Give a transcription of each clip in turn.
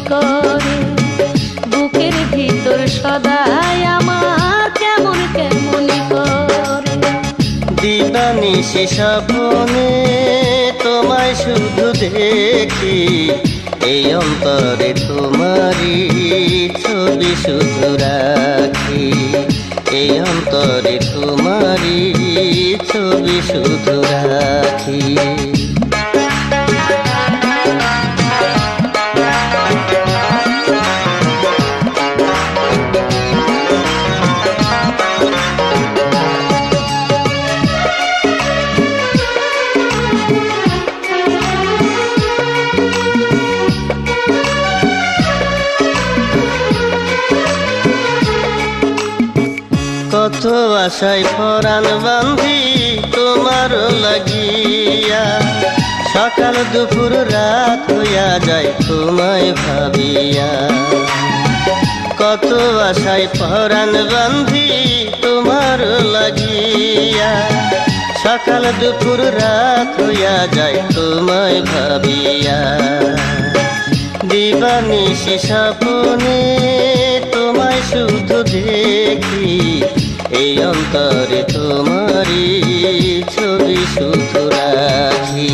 করে, বুকের ভিতর সদাই আমার কেমন কেমনই করে। দিবানিশি স্বপ্নে তোমায় শুধু দেখি, এই অন্তরে তোমারই ছবি শুধু রাখি, এই অন্তরে তোমারই ছবি শুধু রাখি। কত আশায় পরাণ বান্ধি তোমার লাগিয়া, সকাল দুপুর রাত হইয়া যায় তোমায় ভাবিয়া। কত আশায় পরাণ বান্ধি তোমার লাগিয়া, সকাল দুপুর রাত হইয়া যায় তোমায় ভাবিয়া। দিবানিশি স্বপ্নে তোমায় শুধু দেখি, এই অন্তরে তোমারই ছবি শুধু রাখি।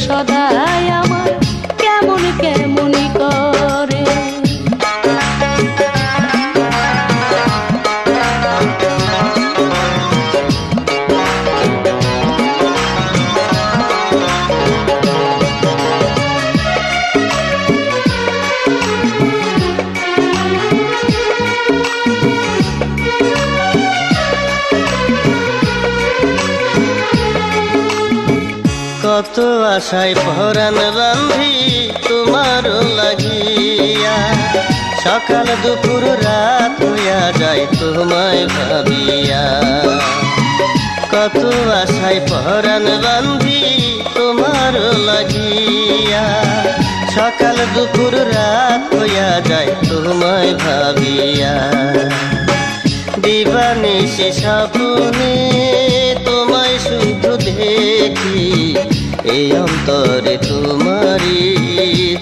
সদাই আমার কেমন কেমনই করে। কত আশায় পরাণ বান্ধি তোমার লাগিয়া, সকাল দুপুর রাত হইয়া যায় তোমায় ভাবিয়া। কত আশায় পরাণ বান্ধি তোমার লাগিয়া, সকাল দুপুর রাত হইয়া যায় তোমায় ভাবিয়া। দিবানিশি স্বপ্নে তোমায় শুধু দেখি, এই অন্তরে তোমারই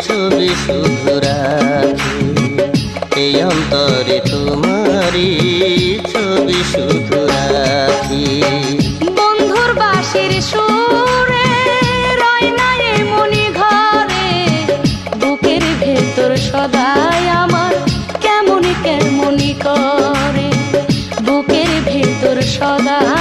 ছবি শুধু রাখি, এই অন্তরে তোমারই ছবি শুধু রাখি। বন্ধুর বাঁশির সুরে রয় না এ মনি ঘরে, বুকের ভেতর সদাই আমার কেমন কেমনই করে, বুকের ভেতর সদাই